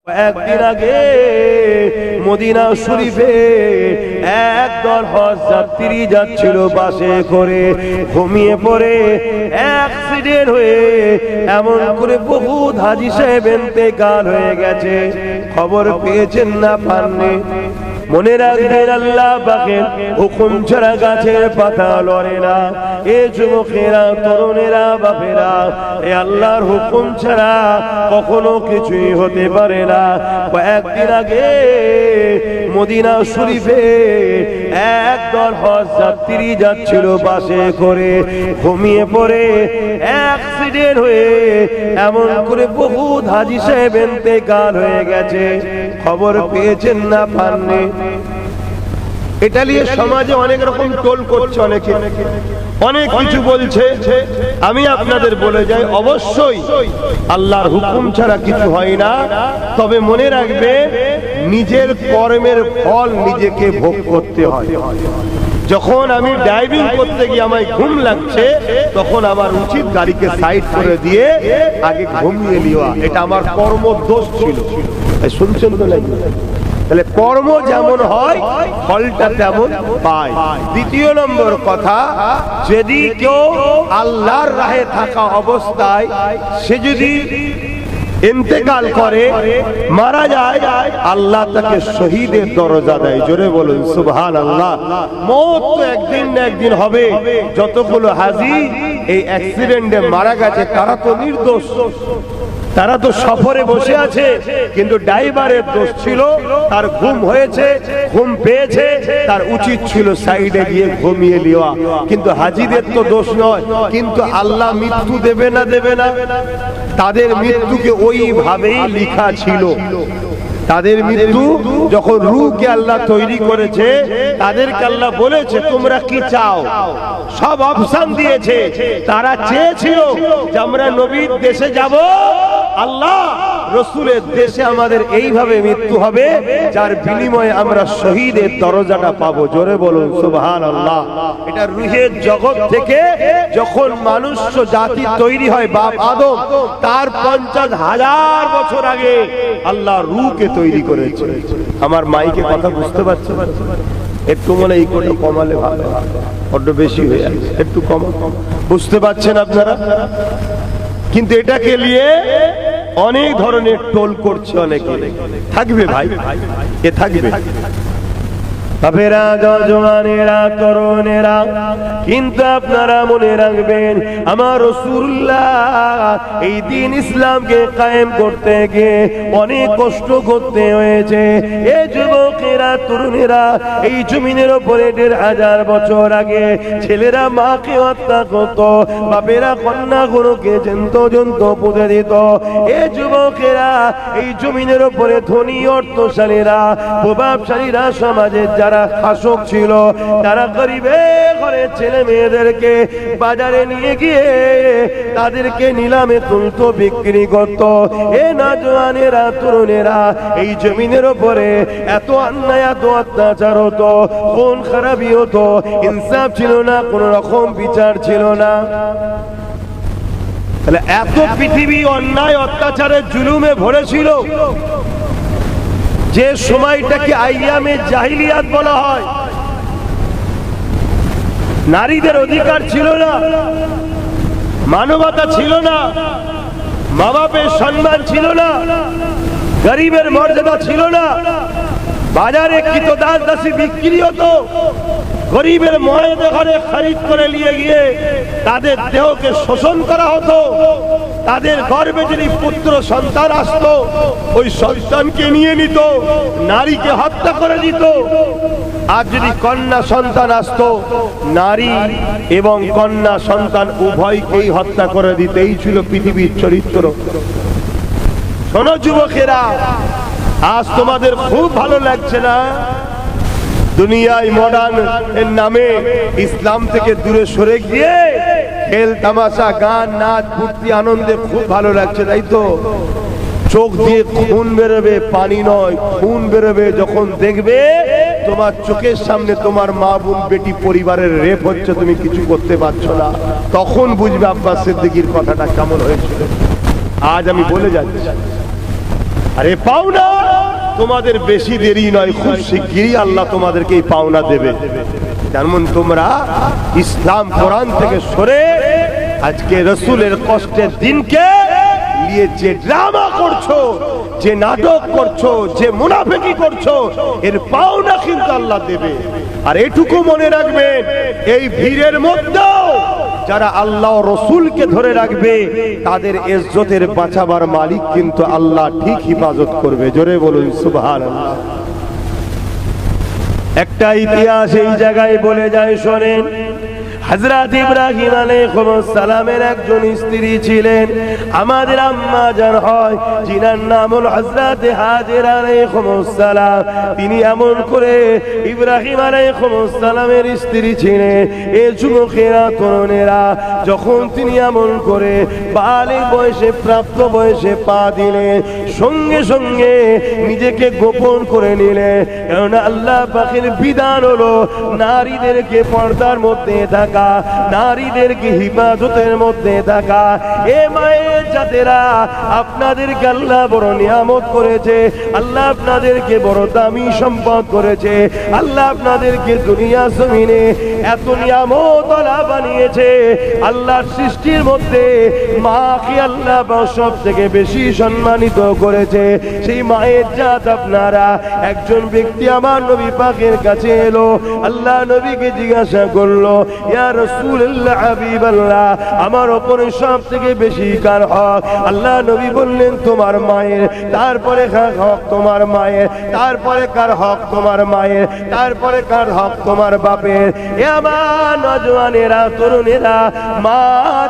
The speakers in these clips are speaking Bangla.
একদিন আগে মদিনা শরীফে একদল হজ যাত্রী যাচ্ছিল বাসে করে, ঘুমিয়ে পড়ে অ্যাক্সিডেন্ট হয়ে এমন করে বহু হাজী সাহেব ইন্তেকাল হয়ে গেছে। খবর পেয়েছেন না পাননি? মনে রাখবেন, আল্লাহ পাকের হুকুম ছাড়া গাছের পাতা লড়ে না। এ যুবকেরা, তরুণেরা, বাপেরা, এ আল্লাহর হুকুম ছাড়া কখনো কিছুই হতে পারে না। কয়েকদিন আগে মদিনা শরীফে একদল হজ যাত্রী যাচ্ছিল বাসে করে, ঘুমিয়ে পড়ে অ্যাক্সিডেন্ট হয়ে এমন করে বহু হাজী সাহেব ইন্তেকাল হয়ে গেছে। খবর পেয়েছেন না পাননি? এটা নিয়ে সমাজে অনেক রকম টোল করছে, অনেকে অনেক কিছু বলছে। আমি আপনাদের বলে যাই, অবশ্যই আল্লাহর হুকুম ছাড়া কিছু হয় না। তবে মনে রাখবে, নিজের কর্মের ফল নিজেকে ভোগ করতে হয়। যখন আমি ড্রাইভিং করতে গিয়ে আমায় ঘুম লাগছে, তখন আমার উচিত গাড়িকে সাইড করে দিয়ে আগে ঘুমিয়ে নেওয়া। এটা আমার কর্মদোষ ছিল। শুনছেন তো নাকি? তাহলে কর্ম যেমন হয় ফলটা তেমন পায়। দ্বিতীয় নম্বর কথা, যদি কেউ আল্লাহর রাহে থাকা অবস্থায় সে যদি ইন্তেকাল করে, মারা যায়, আল্লাহ তাকে শহীদের দরজা দেয়। জোরে বলুন সুবহানাল্লাহ। মওত তো একদিন না একদিন হবে। যতগুলো হাজী এই অ্যাক্সিডেন্টে মারা গেছে তারা তো নির্দোষ, তারা তো সফরে বসে আছে, কিন্তু ড্রাইভারের দোষ ছিল। তার ঘুম হয়েছে, ঘুম পেয়েছে, তার উচিত ছিল সাইডে গিয়ে ঘুমিয়ে নেওয়া। কিন্তু হাজীদের তো দোষ নয়। কিন্তু আল্লাহ মৃত্যু দেবে না, দেবে না? তাদের মৃত্যুকে ওইভাবেই লেখা ছিল। তাদের মৃত্যু যখন রূহকে আল্লাহ তৈরি করেছে, তাদেরকে আল্লাহ বলেছে তোমরা কি চাও, সব অপশন দিয়েছে। তারা চেয়েছিল যে আমরা নবীর দেশে যাব, আল্লাহ রসুলের দেশে আমাদের এইভাবে মৃত্যু হবে যার বিনিময়ে আমরা শহীদের দরজাটা পাবো। জোরে বলুন সুবহানাল্লাহ। এটা রূহের জগৎ থেকে যখন মানুষ জাতি তৈরি হয়, বাপ আদম, তার 50,000 বছর আগে আল্লাহ রূহকে তৈরি করেছে। আমার মাইকে কথা বুঝতে পারছেন? একটু মনে এই করে কমালে ভালো, বড্ড বেশি হয়ে যাচ্ছে, একটু কম। বুঝতে পারছেন আপনারা? কিন্তু এটাকে নিয়ে অনেক ধরনের টোল করছে অনেকে। থাকবে ভাই, এ থাকবে। বাপেরা, জওয়ানেরা, তরুণেরা, কিন্তু আপনারা মনে রাখবেন, আমার রাসূলুল্লাহ এই দিন ইসলামকে কায়েম করতে গিয়ে অনেক কষ্ট করতে হয়েছে। এই যুবকেরা, তরুণেরা, এই জমিনের উপরে 1,500 বছর আগে ছেলেরা মাকে হত্যা করত, বাপেরা কন্যাগুলোকে জন্ত পুঁতে দিত। এই যুবকেরা, এই জমিনের উপরে ধনী অর্থশালীরা, প্রভাবশালীরা, সমাজের যারা শাসক ছিল, তারা গরিবে ঘরে ছেলে মেয়েদেরকে বাজারে নিয়ে গিয়ে তাদেরকে নিলামে তুলতো, বিক্রি করত। এ নওজওয়ানেরা, তরুণেরা, এই জমিনের উপরে এত অন্যায়, এত অত্যাচার হতো, খুন খারাপি হতো, ইনসাফ ছিল না, কোন রকম বিচার ছিল না। তাহলে এত পৃথিবী অন্যায়, অত্যাচারের জুলুমে ভরেছিল যে সময়টাকে আইয়ামে জাহিলিয়াত বলা হয়। নারীদের অধিকার ছিল না, মানবতা ছিল না, মা বাপের সম্মান ছিল না, গরিবের মর্যাদা ছিল না। বাজারে কৃতদাস দাসী বিক্রি হতো, গরিবের ময়েদে ঘরে খরিদ করে নিয়ে গিয়ে তাদের দেহকে শোষণ করা হতো। তাদের গর্ভে যদি পুত্র সন্তান আসতো, ওই সন্তানকে নিয়ে নিত, নারীকে হত্যা করে দিত। আর যদি কন্যা সন্তান আসতো, নারী এবং কন্যা সন্তান উভয়কেই হত্যা করে দিত। এই ছিল পৃথিবীর চরিত্র। শোনো যুবকেরা, আজ তোমাদের খুব ভালো লাগছে না? দুনিয়ায় মডার্ন এর নামে ইসলাম থেকে দূরে সরে গিয়ে খেল তামাশা, গান, নাচ, ফুর্তি, আনন্দে খুব ভালো লাগছে, তাই তো? চোখ দিয়ে খুন বেরোবে, পানি নয়, খুন বেরোবে যখন দেখবে তোমার চোখের সামনে তোমার মা, বোন, বেটি, পরিবারের রেপ হচ্ছে, তুমি কিছু করতে পারছো না। তখন বুঝবে আব্বাস সিদ্দিকীর কথাটা কেমন হয়েছিল। আজ আমি বলে যাচ্ছি, আরে পাওনা তোমাদের বেশি দেরি নয়, খুব শিগগিরই আল্লাহ তোমাদেরকে এই পাওনা দেবে। যেমন তোমরা ইসলাম কোরআন থেকে সরে আজকে রসুলের কষ্টের দিনকে নিয়ে যে ড্রামা করছো, যে নাটক করছো, যে মুনাফিকি করছো, এর পাওনা কিন্তু আল্লাহ দেবে। আর এটুকু মনে রাখবেন, এই ভিড়ের মধ্যেও যারা আল্লাহ রসুলকে ধরে রাখবে তাদের ইজ্জতের বাঁচাবার মালিক কিন্তু আল্লাহ ঠিক হিফাজত করবে। জোরে বলুন সুবহানাল্লাহ। একটা ইতিহাস এই জায়গায় বলে যায়, শোনেন। হযরত ইব্রাহিম আলাইহিস সালামের একজন স্ত্রী ছিলেন, আমাদের আম্মা জান হয়, যিনার নাম হল হযরত হাজেরা আলাইহিস সালাম। তিনি এমন করে ইব্রাহিম আলাইহিস সালামের স্ত্রী ছিলেন। এই যুবকেরা, তরুণেরা, যখন তিনি এমন করে বালিগ বয়সে, প্রাপ্ত বয়সে পা দিলেন, সঙ্গে সঙ্গে নিজেকে গোপন করে নিলেন। কারণ আল্লাহ পাকের বিধান হলো নারীদেরকে পর্দার মধ্যে থাকা, নারীদেরকে হিফাজতের মধ্যে থাকা। এ মায়ের জাতেরা, আপনাদেরকে আল্লাহ বড় নিয়ামত করেছে, আল্লাহ আপনাদেরকে বড় দামি সম্পদ করেছে, আল্লাহ আপনাদেরকে দুনিয়া জমিনে এত নিয়ামত আল্লাহ বানিয়েছে। আল্লাহ সৃষ্টির মধ্যে মাকে আল্লাহ সব থেকে বেশি সম্মানিত করেছে। সেই মায়ের জাত আপনারা। একজন ব্যক্তি আমার নবী পাকের কাছে এলো, আল্লাহ নবীকে জিজ্ঞাসা করলো, ইয়া রাসূলুল্লাহ, হাবিবাল্লাহ, আমার উপরে সব থেকে বেশি কার হক? আল্লাহ নবী বললেন, তোমার মায়ের। তারপরে কার হক? তোমার মায়ের। তারপরে কার হক? তোমার মায়ের। তারপরে কার হক? তোমার বাপের। এ আমার নওজওয়ানেরা, তরুণেরা, মা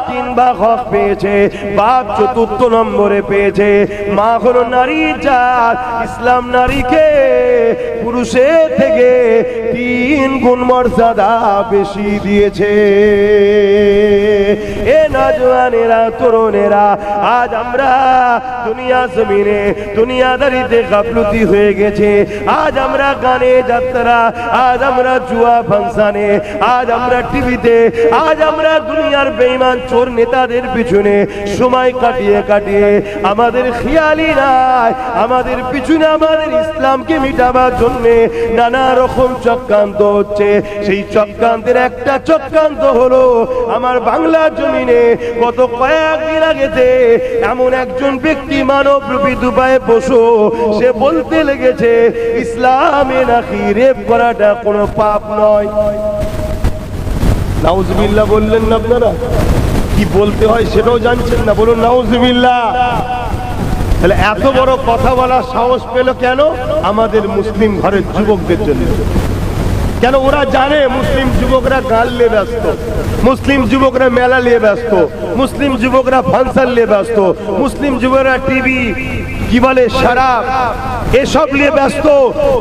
3 ভাগ হক পেয়েছে, বাপ 4th নম্বরে পেয়েছে। মা হলো নারীর জাত। ইসলাম নারীকে পুরুষের থেকে 3 গুণ মর্যাদা বেশি দিয়েছে। এ নওজওয়ানেরা, তরুণেরা, আজ আমরা দুনিয়া জমিনে দুনিয়াদারিতে গাফলতি হয়ে গেছে। আজ আমরা গানে যাত্রা, আজ আমরা জুয়া ফাংশনে, আজ আমরা টিভিতে, আজ আমরা দুনিয়ার বেঈমান চোর নেতাদের পিছনে সময় কাটিয়ে কাটিয়ে আমাদের খেয়ালই নাই, আমাদের পিছনে আমাদের ইসলামকে মিটাবার জন্য নানা রকম চক্রান্ত হচ্ছে। সেই চক্রান্তের একটা চক্রান্ত হলো আমার বাংলা জমিনে গত কয়েকদিন আগেতে এমন একজন ব্যক্তি মানবরূপী দুবাইয়ে বসো, সে বলতে লেগেছে ইসলামে নাকি রেপ করাটা কোনো পাপ নয়। নাউজুবিল্লাহ বললেন না? আপনারা কি বলতে হয় সেটাও জানছেন না? বলুন নাউজুবিল্লাহ। তাহলে এত বড় কথা বলার সাহস পেল কেন? আমাদের মুসলিম ঘরের যুবকদের জন্য। কেন? ওরা জানে মুসলিম যুবকরা গান নিয়ে ব্যস্ত, মুসলিম যুবকরা মেলা নিয়ে ব্যস্ত, মুসলিম যুবকরা ফাংশন নিয়ে ব্যস্ত, মুসলিম যুবকরা টিভি, কি বলে, শরাব, এসব নিয়ে ব্যস্ত।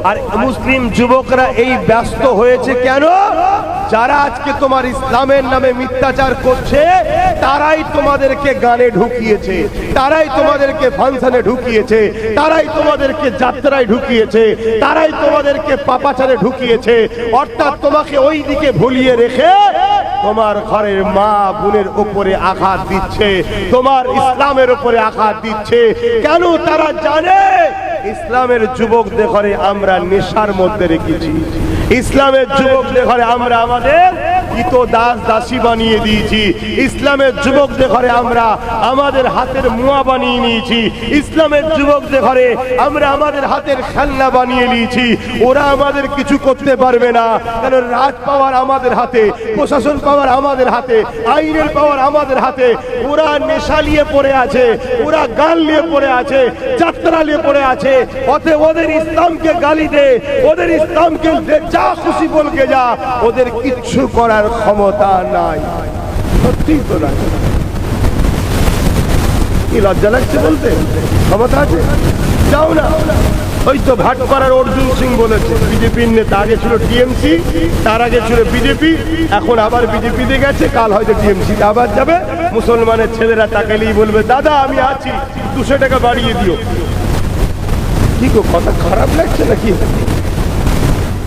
আর মুসলিম যুবকরা এই ব্যস্ত হয়েছে কেন? যারা আজকে তোমার ইসলামের নামে মিথ্যাচার করছে, তারাই তোমাদেরকে গানে ঢুকিয়েছে, তারাই তোমাদেরকে ফাংশনে ঢুকিয়েছে, তারাই তোমাদেরকে যাত্রায় ঢুকিয়েছে, তারাই তোমাদেরকে পাপাচারে ঢুকিয়েছে। অর্থাৎ তোমাকে ওই দিকে ভুলিয়ে রেখে তোমার ঘরের মা বোনের উপরে আঘাত দিচ্ছে, তোমার ইসলামের উপরে আঘাত দিচ্ছে। কেন? তারা জানে ইসলামের যুবকদের ঘরে আমরা নেশার মধ্যে রেখেছি, ইসলামের যুবকদের ঘরে আমরা আমাদের ইতো দাস দাসী বানিয়ে দিয়েছি, ইসলামের যুবকদের ঘরে আমরা আমাদের হাতের মুয়া বানিয়ে নিয়েছি, ইসলামের যুবকদের ঘরে আমরা আমাদের হাতের খেলনা বানিয়ে নিয়েছি। ওরা আমাদের কিছু করতে পারবে না, কারণ রাজ পাওয়ার আমাদের হাতে, প্রশাসন পাওয়ার আমাদের হাতে, আইনের পাওয়ার আমাদের হাতে। ওরা নেশা নিয়ে পড়ে আছে, ওরা গান নিয়ে পড়ে আছে, যাত্রা নিয়ে পড়ে আছে। অতএব ওদের ইসলামকে গালি দে, ওদের ইসলামকে যা খুশি বলকে যা, ওদের কিচ্ছু করার ক্ষমতা নাই। সত্যি তো না? কি লজ্জা লাগছে বলতে? ক্ষমতা আছে? যাও না। ওই তো ভাটপাড়ার অর্জুন সিং বলেছে, বিজেপির নেতা, আগে ছিল টিএমসি, তার আগে ছিল বিজেপি, এখন আবার বিজেপিতে গেছে, কাল হয়তো টিএমসিতে আবার যাবে। মুসলমানের ছেলেরা তাকালেই বলবে, দাদা আমি আছি, 200 টাকা বাড়িয়ে দিও। কি গো, কথা খারাপ লাগছে নাকি?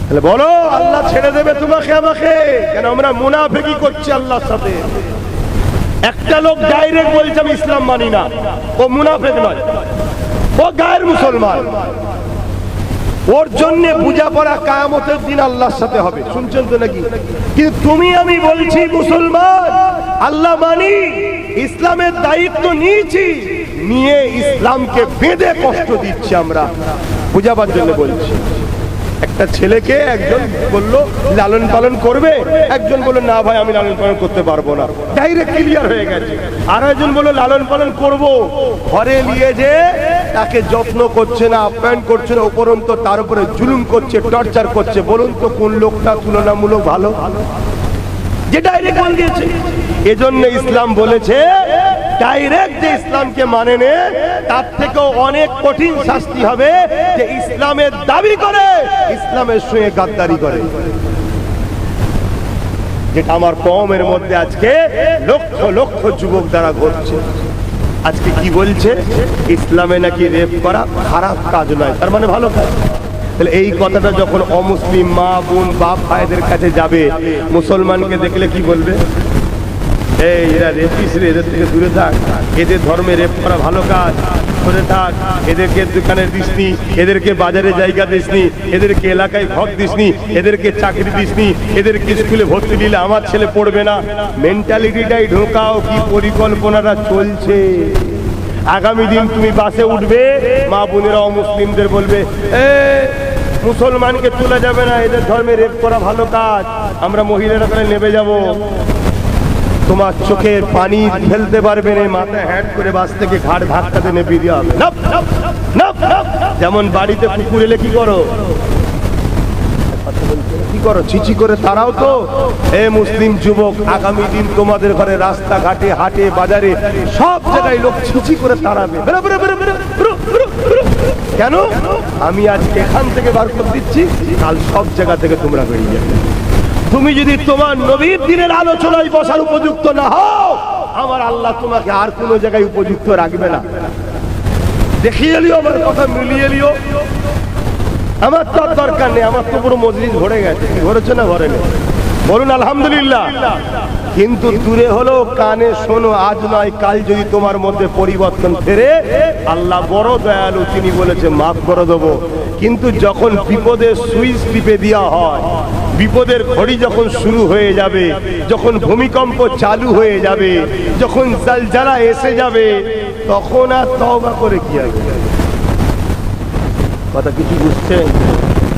তাহলে বলো, আল্লাহ ছেড়ে দেবে তোমাকে আমাকে? কেন আমরা মুনাফিকি করছি আল্লাহর সাথে। একটা লোক ডাইরেক্ট বলছে আমি ইসলাম মানি না, ও মুনাফিক নয়। ও গায়ের মুসলমান, ওর জন্য বোঝাপড়া কিয়ামতের দিন আল্লাহর সাথে হবে, শুনছেন তো নাকি? কিন্তু তুমি আমি বলছি মুসলমান, আল্লাহ মানি, ইসলামের দায়িত্ব নিয়েছি, নিয়ে ইসলামকে বেঁধে কষ্ট দিচ্ছি আমরা, বোঝাবার জন্য বলছি। একটা ছেলেকে একজন বলল লালন পালন করবে, একজন বলল না ভাই আমি লালন পালন করতে পারবো না, ডাইরেক্ট ক্লিয়ার হয়ে গেছে। আর একজন বলল লালন পালন করব, ঘরে নিয়ে যে তাকে যত্ন করছে না, আপ্যায়ন করছে না, উপরন্ত তার উপরে জুলুম করছে, টর্চার করছে। বলুন তো কোন লোকটা তুলনামূলক ভালো? যে ডাইরেক্ট বল দিয়েছে। এজন্য ইসলাম বলেছে ডাইরেক্ট যে ইসলামকে মানে নে, তার থেকেও অনেক কঠিন শাস্তি হবে যে ইসলামের দাবি করে ইসলামের সঙ্গে গাদ্দারি করে, যেটা আমার কওমের মধ্যে আজকে লক্ষ লক্ষ যুবক দ্বারা ঘটছে। আজকে কি বলছে? ইসলামে নাকি রেপ করা খারাপ কাজ নয়, তার মানে ভালো কাজ। তাহলে এই কথাটা যখন অমুসলিম মা বোন বাপ ভাইদের কাছে যাবে, মুসলমানকে দেখলে কি বলবে? এই এরা রেপিস রে, এদের থেকে দূরে থাক, এদের ধর্মে রেপ করা ভালো কাজ, করে থাক, এদেরকে দোকানে দিসনি, এদেরকে বাজারে জায়গা দিসনি, এদেরকে এলাকায় ঘর দিসনি, এদেরকে চাকরি দিসনি, এদেরকে স্কুলে ভর্তি দিলে আমার ছেলে পড়বে না। মেন্টালিটিটাই ঢোকাও, কি পরিকল্পনাটা চলছে। আগামী দিন তুমি বাসে উঠবে, মা বোনেরা অমুসলিমদের বলবে মুসলমানকে তোলা যাবে না, এদের ধর্মে রেপ করা ভালো কাজ, আমরা মহিলারা করে নেমে যাব। তোমার চোখের পানি ফেলতে পারবে না, মাথায় হ্যাট করে বাস থেকে ঘাড় ধাক্কাতে নেমে দিয়ে হবে। যেমন বাড়িতে কুকুর এলে কি করো? কি করো? ছিচি করে তারাও তো। এ মুসলিম যুবক, আগামী দিন তোমাদের ঘরে রাস্তাঘাটে হাটে বাজারে সব জায়গায় লোক ছিচি করে তাড়াবে। কেন? আমি আজ এখান থেকে বার করে দিচ্ছি, কাল সব জায়গা থেকে তোমরা বেরিয়ে যাবে। তুমি যদি তোমার নবীর দিনের আলোচনায় বসার উপযুক্ত না হও, আমার আল্লাহ তোমাকে আর কোনো জায়গায় উপযুক্ত রাখবে না। দেখিয়ে লিও, আমার কথা মিলিয়ে লিও। আমার তো দরকার নেই, আমার তো পুরো মজলিস ভরে গেছে। ভরেছে না ভরে নেই? বলুন আলহামদুলিল্লাহ। কিন্তু দূরে হলো, কানে শোনো, আজ নয় কাল যদি তোমার মধ্যে পরিবর্তন ফেরে, আল্লাহ বড় দয়ালু, তিনি বলেছে মাফ করে দেবো। কিন্তু যখন বিপদের সুইচ টিপে দেওয়া হয়, বিপদের ঘড়ি যখন শুরু হয়ে যাবে, যখন ভূমিকম্প চালু হয়ে যাবে, যখন জালজালা এসে যাবে, তখন আর তওবা করে কি হবে? কথা কিছু বুঝছেন?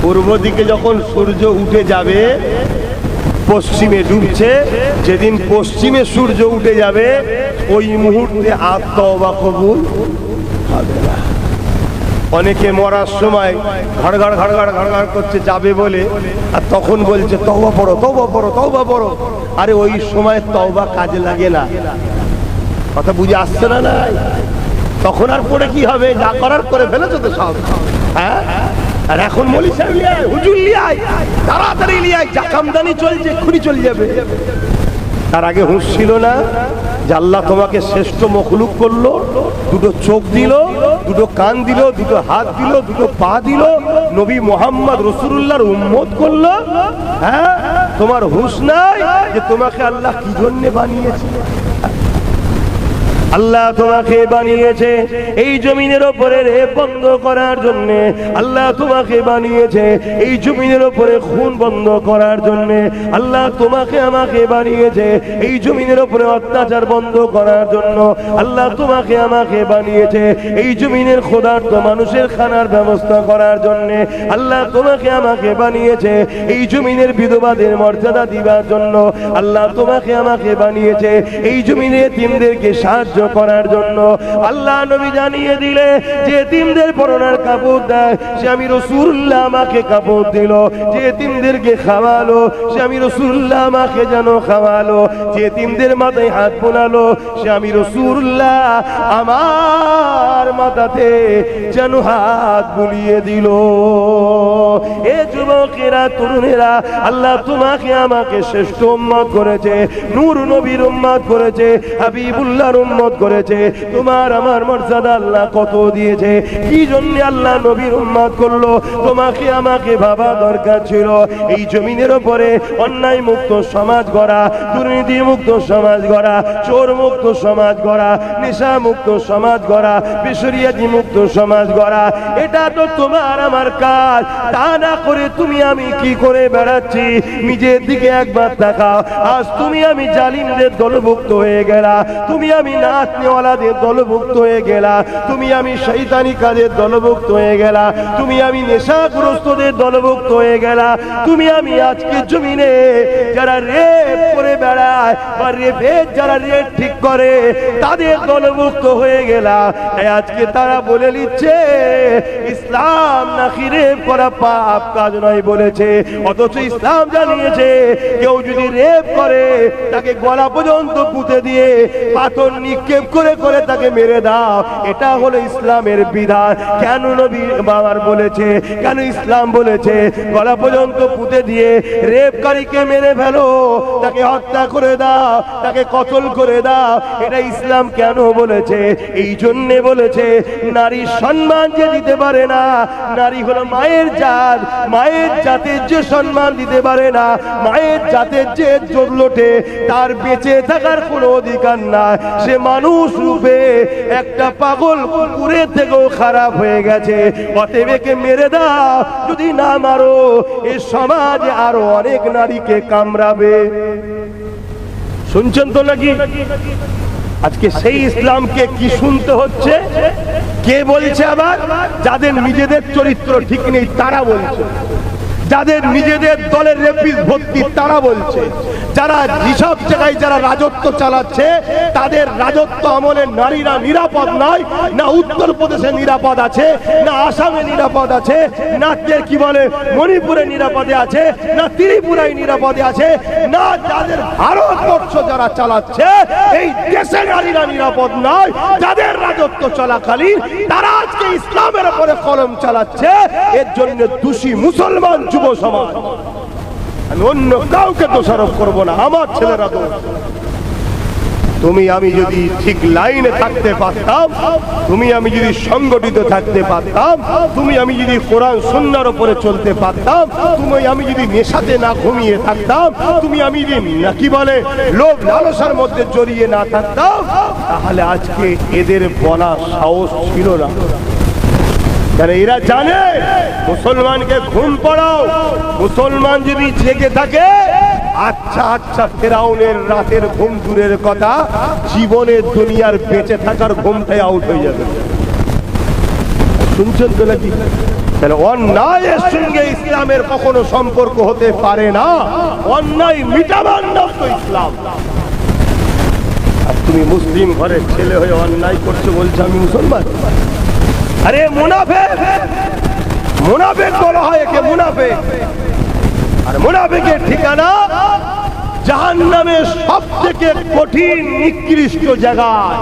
পূর্ব দিকে যখন সূর্য উঠে যাবে, পশ্চিমে ডুবছে, যেদিন পশ্চিমে সূর্য উঠে যাবে, ওই মুহূর্তে আর তওবা কবুল হবে না। অনেকে মরার সময় ঘাড় ঘাড় করছে যাবে বলে, আর তখন বলছে তওবা পড়ো, তওবা পড়ো, তওবা পড়ো। আরে ওই সময় তওবা কাজে লাগে না। কথা বুঝে আসছে না? নাই তখন আর পড়ে কি হবে? যা করার করে ফেলেছো তো সব। হ্যাঁ, আর এখন মলি সাহেব লিয়ায়, হুজুর লিয়ায়, তাড়াতাড়ি লিয়ায়, জাকামদানি চলছে, এক্ষুনি চলে যাবে। তার আগে হুঁশ ছিল না যে আল্লাহ তোমাকে শ্রেষ্ঠ মখলুক করলো, দুটো চোখ দিল, দুটো কান দিল, দুটো হাত দিল, দুটো পা দিল, নবী মোহাম্মদ রাসূলুল্লাহর উম্মত করলো। হ্যাঁ, তোমার হুঁশ নাই যে তোমাকে আল্লাহ কি জন্য বানিয়েছে? আল্লাহ তোমাকে বানিয়েছে এই জমিনের উপরে রেপ বন্ধ করার জন্য। আল্লাহ তোমাকে বানিয়েছে এই জমিনের উপরে খুন বন্ধ করার জন্য। আল্লাহ তোমাকে আমাকে বানিয়েছে এই জমিনের উপরে অত্যাচার বন্ধ করার জন্য। আল্লাহ তোমাকে আমাকে বানিয়েছে এই জমিনের ক্ষুধার্ত মানুষের খানার ব্যবস্থা করার জন্য। আল্লাহ তোমাকে আমাকে বানিয়েছে এই জমিনের বিধবাদের মর্যাদা দিবার জন্য। আল্লাহ তোমাকে আমাকে বানিয়েছে এই জমিনে এতিমদেরকে সাহায্য করার জন্য। আল্লাহ নবী জানিয়ে দিলে যে এতিমদের পরনের কাপড় দেয়, সে আমি রাসূলুল্লাহ আমাকে কাপড় দিল। যে এতিমদেরকে খাওয়ালো, সে আমি রাসূলুল্লাহ আমাকে যেন খাওয়ালো। যে এতিমদের মাথায় হাত বোলালো, সে আমি রাসূলুল্লাহ আমার মাথাতে যেন হাত বুলিয়ে দিল। এ যুবকেরা, তরুণেরা, আল্লাহ তোমাকে আমাকে শ্রেষ্ঠ উম্মত করেছে, নূর নবীর উম্মত করেছে, হাবিবুল্লাহর উম্মত করেছে। তোমার আমার মর্যাদা আল্লাহ কত দিয়েছে, কি জন্য আল্লাহ নবীর উম্মত করলো, তোমাকে আমাকে ভাবা দরকার ছিল। এই জমিনের উপরে অন্যায় মুক্ত সমাজ গড়া, দুর্নীতি মুক্ত সমাজ গড়া, চোর মুক্ত সমাজ গড়া, নেশা মুক্ত সমাজ গড়া, বেশরিয়াতি মুক্ত সমাজ গড়া, এটা তো তোমার আমার কাজ। তা না করে তুমি আমি কি করে বেড়াচ্ছি, নিজের দিকে একবার তাকাও। আজ তুমি আমি জালিমদের দলভুক্ত হয়ে গেলা, তুমি আমি নাচনেওয়ালাদের দলভুক্ত হয়ে গেলা, তুমি আমি শয়তানি কাজের দলভুক্ত হয়ে গেলা, তুমি আমি নেশাগ্রস্তদের দলভুক্ত হয়ে গেলা, তুমি আমি আজকে জমিনে যারা রেপ করে বেড়ায় বা রেপের যারা রেট ঠিক করে তাদের দলভুক্ত হয়ে গেলা। তাই আজকে তারা বলে নিচ্ছে ইসলাম নাকি রেপ করা পাপ কাজ নয় বলেছে, অথচ ইসলাম জানিয়েছে কেউ যদি রেপ করে তাকে গলা পর্যন্ত পুঁতে দিয়ে পাথর নিক্ষেপ করে করে তাকে মেরে দাও। এটা হলো ইসলামের বিধান। কেন নবী বাবার বলেছে, কেন ইসলাম বলেছে গলা পর্যন্ত পুঁতে দিয়ে রেপকারীকে মেরে ফেলো, তাকে হত্যা করে দাও, তাকে কতল করে দাও। এটা ইসলাম কেন বলেছে? এই জন্যে বলেছে নারীর সম্মান যে দিতে পারে না, নারী হলো মায়ের জাত, মায়ের জাতের যে সম্মান দিতে পারে না, মায়ের জাতের যে জোর লোটে, তার বেঁচে থাকার কোনো অধিকার নাই। সে মানুষ রূপে একটা পাগল কুকুরের থেকেও খারাপ হয়ে গেছে। অতএব একে মেরে দাও, যদি না মারো এই সমাজে আরো অনেক নারীকে কামড়াবে। শুনছেন তো নাকি? আজকে সেই ইসলামকে কি শুনতে হচ্ছে? কে বলছে? আবার যাদের নিজেদের চরিত্র ঠিক নেই তারা বলছে, যাদের নিজেদের দলের রেপিস ভর্তি তারা বলছে, যারা যেসব জায়গায় যারা রাজত্ব চালাচ্ছে তাদের রাজত্ব আমলে নারীরা নিরাপদ নয়। না উত্তরপ্রদেশে নিরাপদ আছে, না আসামে নিরাপদ আছে, না কি বলে মণিপুরে নিরাপদে আছে, না ত্রিপুরায় নিরাপদে আছে, না যাদের ভারতবর্ষ যারা চালাচ্ছে এই দেশে নারীরা নিরাপদ নয়। যাদের রাজত্ব চলাকালীন তারা আজকে ইসলামের উপরে কলম চালাচ্ছে, এর জন্য দোষী মুসলমান যুব সমাজ। আমি অন্য কাউকে দোষারোপ করব না, আমার ছেলেরা দোষ। তুমি আমি যদি ঠিক লাইনে থাকতে পারতাম, তুমি আমি যদি সংগঠিত থাকতে পারতাম, তুমি আমি যদি কোরআন সুন্নাহর উপরে চলতে পারতাম, তুমি আমি যদি নেশাতে না ঘুমিয়ে থাকতাম, তুমি আমি যদি কি বলে লোভ লালসার মধ্যে জড়িয়ে না থাকতাম, তাহলে আজকে এদের বলা সাহস ছিল না। এরা জানে মুসলমানকে ঘুম পড়াও, মুসলমান যদি জেগে থাকে, আচ্ছা আচ্ছা ফেরাউনের রাতের ঘুম দূরের কথা, জীবনের দুনিয়ার বেঁচে থাকার ঘুমটাই আউট হয়ে যাবে। শুনছেন তো নাকি? তাহলে অন্যায়ের সঙ্গে ইসলামের কখনো সম্পর্ক হতে পারে না। অন্যায় মিটাবার নাম তো ইসলাম। আর তুমি মুসলিম ঘরের ছেলে হয়ে অন্যায় করছো বলছো আমি মুসলমান? আরে মুনাফিক, মুনাফিক বলা হয় একে, মুনাফিক। আর মুনাফিকের ঠিকানা জাহান্নামের সবথেকে কঠিন নিকৃষ্ট জায়গায়।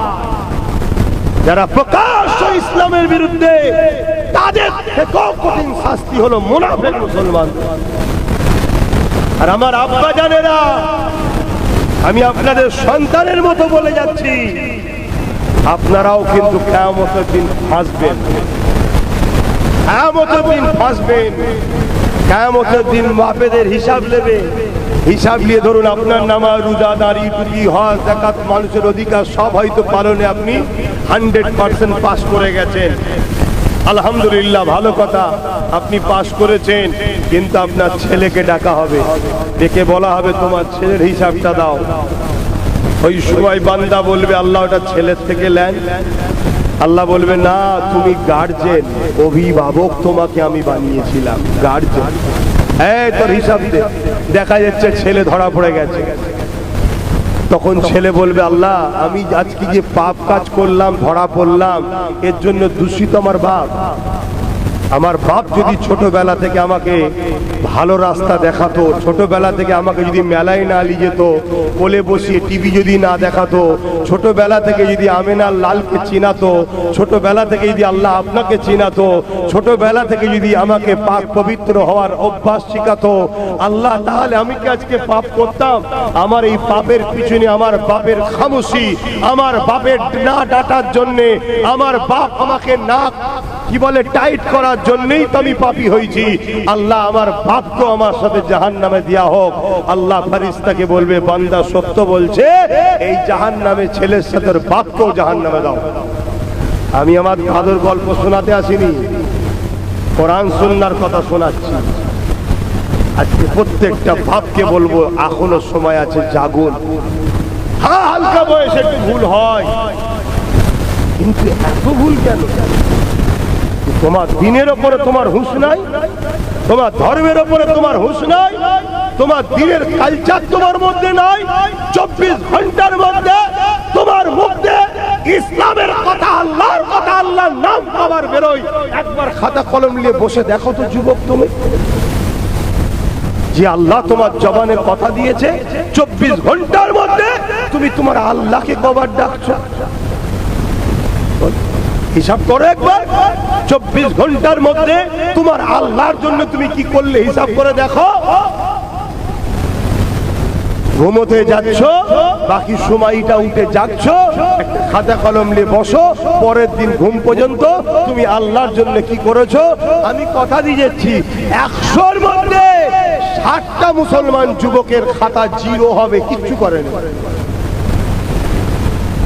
যারা প্রকাশ্য ইসলামের বিরুদ্ধে, তাদের থেকেও কঠিন শাস্তি হলো মুনাফিক মুসলমান। আর আমার আব্বা জানেরা, আমি আপনাদের সন্তানের মতো বলে যাচ্ছি, আপনারাও কিন্তু কিয়ামতের দিন ফাঁসবেন, কিয়ামতের দিন ফাঁসবেন। কিয়ামতের দিন বাপেদের হিসাব নেবে। হিসাব নিয়ে ধরুন আপনার নামাজ, রোজা, দাড়ি, টুপি, হজ, যাকাত, মানুষের অধিকার সব হয়তো পালনে আপনি 100% পাস করে গেছেন। আলহামদুলিল্লাহ, ভালো কথা, আপনি পাস করেছেন। কিন্তু আপনার ছেলেকে ডাকা হবে, ডেকে বলা হবে তোমার ছেলের হিসাবটা দাও। ওই সময় বান্দা বলবে আল্লাহ ওটা ছেলের থেকে নেন। আল্লাহ বলবে না, তুমি গার্জেন, অভিভাবক তোমাকে আমি বানিয়েছিলাম, গার্জেন। এই তোর হিসাব দে। দেখা যাচ্ছে ছেলে ধরা পড়ে গেছে। তখন ছেলে বলবে আল্লাহ আমি আজকে যে পাপ কাজ করলাম, ধরা পড়লাম, এর জন্য দোষী তো আমার বাপ। আমার বাপ যদি ছোটবেলা থেকে আমাকে ভালো রাস্তা দেখাতো, ছোটবেলা থেকে আমাকে যদি মেলায় না নিয়ে যেত, কোলে বসিয়ে টিভি যদি না দেখাতো, ছোটবেলা থেকে যদি আমেনার লালকে চিনাতো, ছোটবেলা থেকে যদি আল্লাহ আপনাকে চিনাতো, ছোটবেলা থেকে যদি আমাকে পাক পবিত্র হওয়ার অভ্যাস শিখাতো আল্লাহ, তাহলে আমি কি আজকে পাপ করতাম? আমার এই পাপের পিছনে আমার বাপের খামোশি, আমার বাপের না ডাটার জন্যে, আমার বাপ আমাকে না কি বলে টাইট করার জন্যই তো আমি পাপী হয়েছি। আল্লাহ আমার বাপকে আমার সাথে জাহান্নামে দেয়া হোক। আল্লাহ ফেরেশতাকে বলবে, বান্দা সত্য বলছে, এই জাহান্নামে ছেলের সাথে ওর বাপকেও জাহান্নামে দাও। আমি আমার দাদুর গল্প শোনাতে আসিনি, কোরআন সুন্নাহর কথা শোনাচ্ছি। আজকে প্রত্যেকটা বাপকে বলবো, এখনো সময় আছে, জাগুন। হ্যাঁ, হালকা বয়সে একটু ভুল হয়, কিন্তু এত ভুল কেন? তোমার দিনের ওপরে তোমার হুঁশ নাই, তোমার ধর্মের ওপরে তোমার হুঁশ নাই, তোমার দিনের কালচার তোমার মধ্যে নাই। 24 ঘন্টার মধ্যে তোমার মুখে ইসলামের কথা, আল্লাহর কথা, আল্লাহর নাম আবার বেরোয়। একবার খাতা কলম নিয়ে বসে দেখো তো যুবক, তুমি যে আল্লাহ তোমার জবানে কথা দিয়েছে, 24 ঘন্টার মধ্যে তুমি তোমার আল্লাহকে কবার ডাকছো? হিসাব করো একবার, 24 ঘন্টার মধ্যে তোমার আল্লাহর জন্য তুমি কি করলে হিসাব করে দেখো। ঘুমোতে যাচ্ছ, বাকি সময়টা উঠে যাচ্ছ, একটা খাতা কলম নিয়ে বসো, পরের দিন ঘুম পর্যন্ত তুমি আল্লাহর জন্য কি করেছো? আমি কথা দিয়ে যাচ্ছি, 100-র মধ্যে 60টা মুসলমান যুবকের খাতা জিরো হবে, কিচ্ছু করেনি।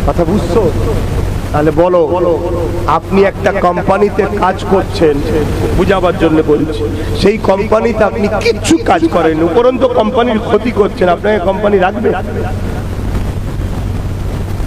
কথা বুঝছো? তাহলে বলো, আপনি একটা কোম্পানিতে কাজ করছেন, বুঝাবার জন্য বলছি, সেই কোম্পানিতে আপনি কিচ্ছু কাজ করেন, উপরন্তু কোম্পানির ক্ষতি করছেন, আপনাকে কোম্পানি রাখবে?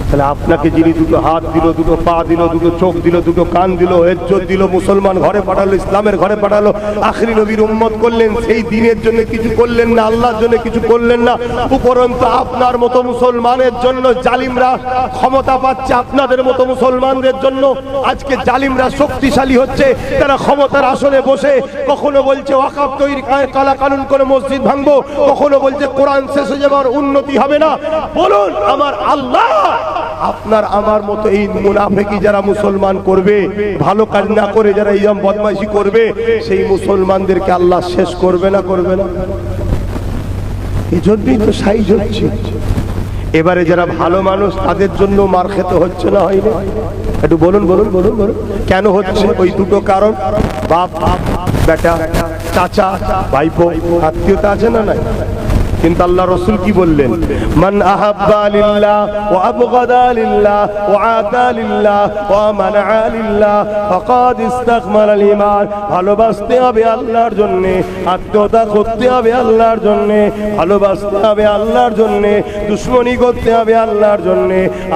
তাহলে আপনাকে যিনি দুটো হাত দিল, দুটো পা দিল, দুটো চোখ দিল, দুটো কান দিল, ইজ্জত দিল, মুসলমান ঘরে পাঠালো, ইসলামের ঘরে পাঠালো, আখরি নবীর উম্মত করলেন, সেই দিনের জন্য কিছু করলেন না, আল্লাহর জন্য কিছু করলেন না, উপরন্তু আপনার মতো মুসলমানের জন্য জালিমরা ক্ষমতা পাচ্ছে, আপনাদের মতো মুসলমানদের জন্য আজকে জালিমরা শক্তিশালী হচ্ছে। তারা ক্ষমতার আসনে বসে কখনো বলছে ওয়াকফ তৈরি কালা কানুন করে মসজিদ ভাঙবো, কখনো বলছে কোরআন শেষ হয়ে যাবার উন্নতি হবে না। বলুন আমার আল্লাহ আপনার আমার মতো এই মুনাফিকি যারা মুসলমান করবে, ভালো কাজ না করে যারা ইমাম বদমাইশি করবে, সেই মুসলমানদেরকে আল্লাহ শেষ করবে না? করবে না? এই জন্যই তো সাইজ হচ্ছে। এবারে যারা ভালো মানুষ তাদের জন্য মার খেতে হচ্ছে না, হয়নি? একটু বলুন বলুন বলুন বলুন, কেন হচ্ছে? ওই দুটো কারণ, বাপ বেটা, চাচা ভাইপো, আত্মীয়তা আছে না নাই? কিন্তু আল্লাহ রাসূল কি বললেন? মান আহাব্বা লিল্লাহ ওয়া আবগাদা লিল্লাহ ওয়া আতা লিল্লাহ ওয়া মানআ লিল্লাহ ফাকাদ ইসতাকমাল আল ঈমান। ভালোবাসতে হবে আল্লাহর জন্য, আত্মীয়তা করতে হবে আল্লাহর জন্য, ভালোবাসতে হবে আল্লাহর জন্য, দুশমনি করতে হবে আল্লাহর জন্য,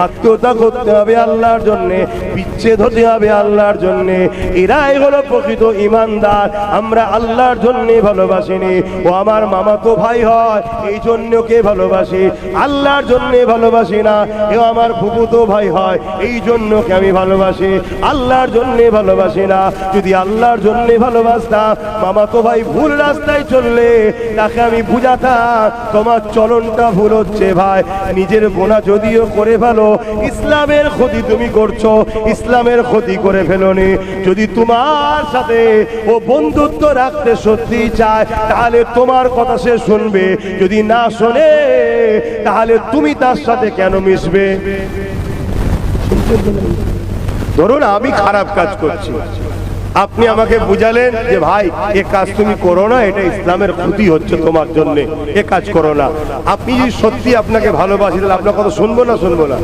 আত্মীয়তা করতে হবে আল্লাহর জন্য, বিচ্ছেদ হতে হবে আল্লাহর জন্য। এরাই হলো প্রকৃত ঈমানদার। আমরা আল্লাহর জন্য ভালোবাসিনি, ও আমার মামাতো ভাই হয় এই জন্য কে ভালোবাসি, আল্লাহর জন্য ভালোবাসি না। এ আমার ফুফুতো ভাই হয় এই জন্য কে আমি ভালোবাসি, আল্লাহর জন্য ভালোবাসি না। যদি আল্লাহর জন্য ভালোবাসতাম, মামাতো ভাই ভুল রাস্তায় চললে তাকে আমি বুঝাতাম তোমার চলনটা ভুল হচ্ছে ভাই, নিজের গোনা যদিও করে ফেলো, ইসলামের ক্ষতি তুমি করছো, ইসলামের ক্ষতি করে ফেলোনি। যদি তোমার সাথে ও বন্ধুত্ব রাখতে সত্যি চায়, তাহলে তোমার কথা সে শুনবে, যদি না শোনে তাহলে তুমি তার সাথে কেন মিশবে? ধরুন আমি খারাপ কাজ করছি, আপনি আমাকে বুঝালেন যে ভাই এ কাজ তুমি করো না, এটা ইসলামের ক্ষতি হচ্ছে তোমার জন্য, এ কাজ করো না। আপনি যদি সত্যি আপনাকে ভালোবাসি, তাহলে আপনার কথা শুনবো না? শুনবো না।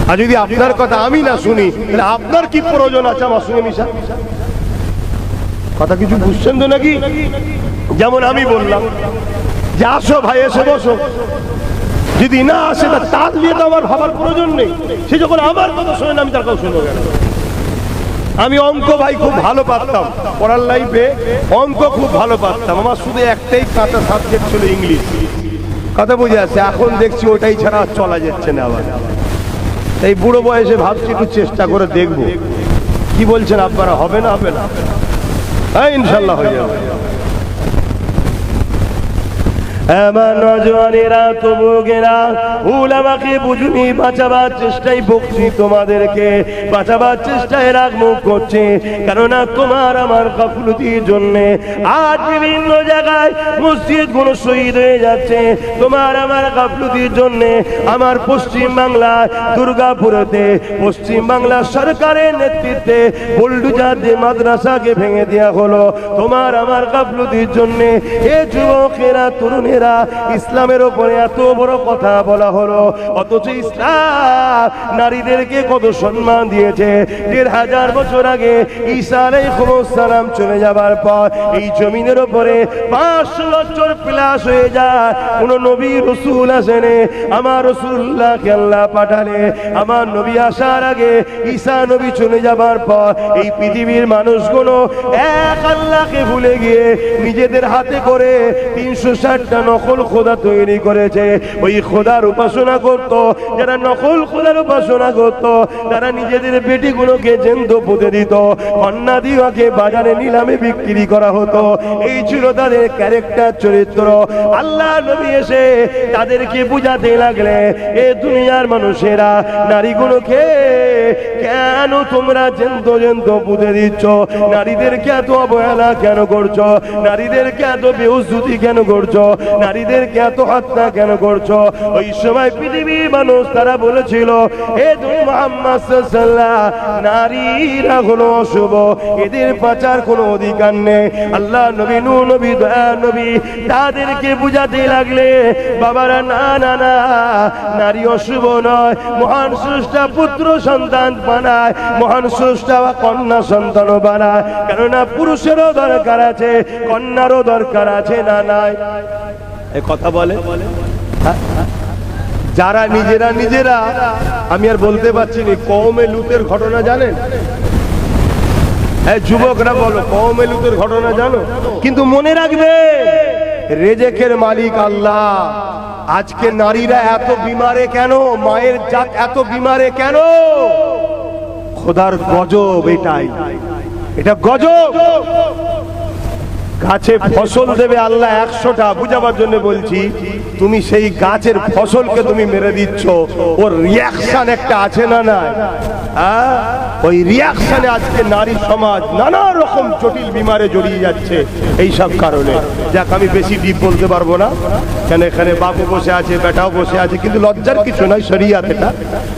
আর যদি আপনার কথা আমি না শুনি, তাহলে আপনার কি প্রয়োজন আছে আমার সঙ্গে মিশা? কথা কিছু বুঝছেন তো নাকি? যেমন আমি বললাম যে আসো ভাই, এসে বসো, যদি না আসে তার নিয়ে তো আমার ভাবার প্রয়োজন নেই। সে যখন আমার কথা শোনে না, আমি তার কথা শুনবো কেন? আমি অঙ্ক ভাই খুব ভালো পারতাম, পড়ার লাইফে অঙ্ক খুব ভালো পারতাম, আমার শুধু একটাই কাঁচা সাবজেক্ট ছিল ইংলিশ। কথা বুঝে আসছে, এখন দেখছি ওটাই ছাড়া চলা যাচ্ছে না। আবার এই বুড়ো বয়সে ভাবছি একটু চেষ্টা করে দেখবো। কি বলছেন আপনারা, হবে না? হবে না? হ্যাঁ ইনশাল্লাহ হয়ে যাবে। আমার নজওয়ানেরা, তবুগেরা, উলামাকে বুঝুনি, বাঁচাবার চেষ্টায় বকছি, তোমাদেরকে বাঁচাবার চেষ্টায় রাগ মুখ করছে, কেননা তোমার আমার গাফলতির জন্যে আজ বিভিন্ন জায়গায় মসজিদ গুলো শহীদ হয়ে যাচ্ছে। তোমার আমার গাফলতির জন্যে আমার পশ্চিম বাংলায় দুর্গাপুরেতে পশ্চিম বাংলার সরকারের নেতৃত্বে বুলডোজার দিয়ে মাদ্রাসাকে ভেঙে দেওয়া হলো। তোমার আমার গাফলতির জন্যে এ যুবকেরা, তরুণেরা ইসলামের উপরে এত বড় কথা বলা হলো, অথচ ইসলাম নারীদেরকে কত সম্মান দিয়েছে। ১,৫০০ বছর আগে ঈসা আলাইহিস সালাম চলে যাবার পর এই জমিনের উপরে ৫০০ বছর প্লাস হয়ে যায়, কোন নবী রাসূল আসেনি। আমার রাসূলুল্লাহকে আল্লাহ পাঠালে, আমার নবী আসার আগে ঈসা নবী চলে যাবার পর এই পৃথিবীর মানুষগুলো এক আল্লাহকে ভুলে গিয়ে নিজেদের হাতে করে ৩৬০টা নকল খোদা তৈরি করেছে। ওই খোদার উপাসনা করত যারা, নকল খোদার উপাসনা করত তারা নিজেদের বেটিগুলোকে জ্যান্ত পুঁতে দিত, কন্যা দিওয়াকে বাজারে নিলামে বিক্রি করা হতো। এই ছিল তাদের ক্যারেক্টার, চরিত্র। আল্লাহ নবী এসে তাদেরকে বুঝাতে লাগলে, এ দুনিয়ার মানুষেরা, নারীগুলোকে কেন তোমরা জ্যান্ত জ্যান্ত পুঁতে দিচ্ছ? নারীদেরকে এত অবহেলা কেন করছো? নারীদেরকে এত বেউজ্জতি কেন করছো? নারীদেরকে এত হত্যা কেন করছো? ওই সময় পৃথিবীর মানুষ তারা বলেছিল, হে তুমি মুহাম্মদ সাল্লাল্লাহু আলাইহি ওয়াসাল্লাম, নারীরা হলো অশুভ, এদের বাঁচার কোনো অধিকার নেই। আল্লাহ নবী, নূহ নবী, দয়া নবী তাদেরকে বুঝাতে লাগলে, বাবারা না না না, নারী অশুভ নয়, মহান স্রষ্টা পুত্র সন্তান বানায়, মহান স্রষ্টা কন্যা সন্তানও বানায়, কেননা পুরুষেরও দরকার আছে, কন্যারও দরকার আছে, না নাই? এই কথা বলে যারা নিজেরা, আমি আর বলতে পারছি না, কওমে লুতের ঘটনা জানেন? যুবকরা বলো, কওমে লুতের ঘটনা জানো? কিন্তু মনে রাখবে, রেজেকের মালিক আল্লাহ। আজকে নারীরা এত বিমারে কেন? মায়ের জাত এত বিমারে কেন? খোদার গজব এটাই, এটা গজব। গাছে ফসল দেবে আল্লাহ ১০০টা, বুঝাবার জন্য বলছি, তুমি সেই গাছের ফসলকে তুমি মেরে দিচ্ছ, ওর রিয়াকশন একটা আছে না নাই? ওই রিয়াকশনে আজকে নারী সমাজ নানা রকম জটিল বিমারে জড়িয়ে যাচ্ছে এই সব কারণে। যাক, আমি বেশি ডিপ বলতে পারবো না, কেন এখানে বাপু বসে আছে, বেটাও বসে আছে, কিন্তু লজ্জার কিছু নয়, শরিয়াত এটা।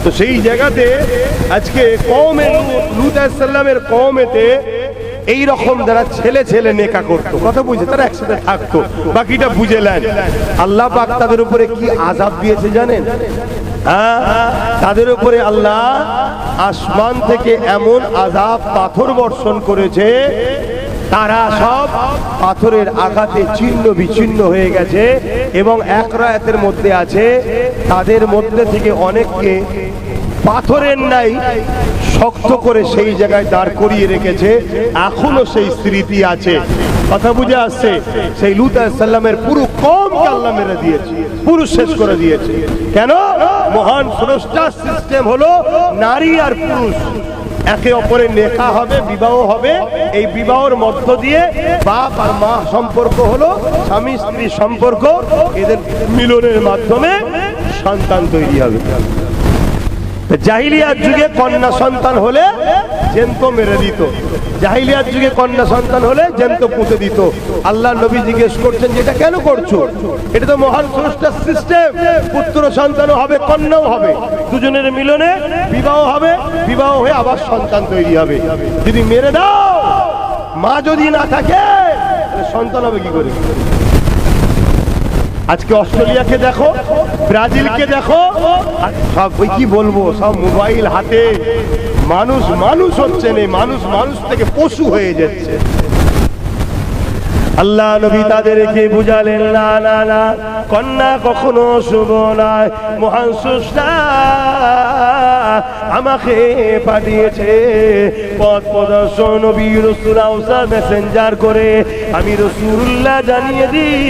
তো সেই জায়গাতে আজকে কওমে লূত আলাইহিস সালামের কওমেতে এই রকম যারা ছেলে ছেলে নেকা করতো, কথা বুঝে তারা একসাথে থাকতো, বাকিটা বুঝে নেন। আল্লাহ পাক তাদের উপরে কি আযাব দিয়েছে জানেন? তাদের উপরে আল্লাহ আসমান থেকে এমন আযাব, পাথর বর্ষণ করেছে, তারা সব পাথরের আঘাতে ছিন্ন বিচ্ছিন্ন হয়ে গেছে। এবং এক রায়াতের মধ্যে আছে, তাদের মধ্যে থেকে অনেককে পাথরের নাই শক্ত করে সেই জায়গায় দাঁড় করিয়ে রেখেছে, এখনো সেই স্মৃতি আছে। কথা বুঝে আসছে? সেই লূত আলাইহিস সালামের পুরো কওমকে আল্লাহ মেরে দিয়েছে, পুরো শেষ করে দিয়েছে। কেন? মহান স্রষ্টার সিস্টেম হলো নারী আর পুরুষ একে অপরের নেকা হবে, বিবাহ হবে। এই বিবাহের মধ্য দিয়ে বাপ আর মা সম্পর্ক হলো স্বামী স্ত্রী সম্পর্ক, এদের মিলনের মাধ্যমে সন্তান তৈরি হবে। জাহিলিয়াত যুগে কন্যা সন্তান হলে জ্যান্ত মেরে দিত, জাহিলিয়াত যুগে কন্যা সন্তান হলে জ্যান্ত পুঁতে দিত। আল্লাহ নবী জিজ্ঞেস করছেন, যেটা কেন করছো? এটা তো মহান স্রষ্টার সিস্টেম, পুত্র সন্তানও হবে, কন্যাও হবে, দুজনের মিলনে বিবাহ হবে, বিবাহ হয়ে আবার সন্তান তৈরি হবে। যদি মেরে দাও, মা যদি না থাকে, সন্তান হবে কি করে? আজকে অস্ট্রেলিয়াকে দেখো, ব্রাজিলকে দেখো, সব ওই কি বলবো, সব মোবাইল হাতে, মানুষ মানুষ হচ্ছে না, মানুষ মানুষ থেকে পশু হয়ে যাচ্ছে। আল্লাহ নবী তাদেরকে বুঝালেন, না না না, কন্যা কখনো শুভ নয়। মহান স্রষ্টা আমাকে পাঠিয়েছে পথ প্রদর্শন, নবী রাসূল আউসার মেসেঞ্জার করে আমি রাসূলুল্লাহ জানিয়ে দিই,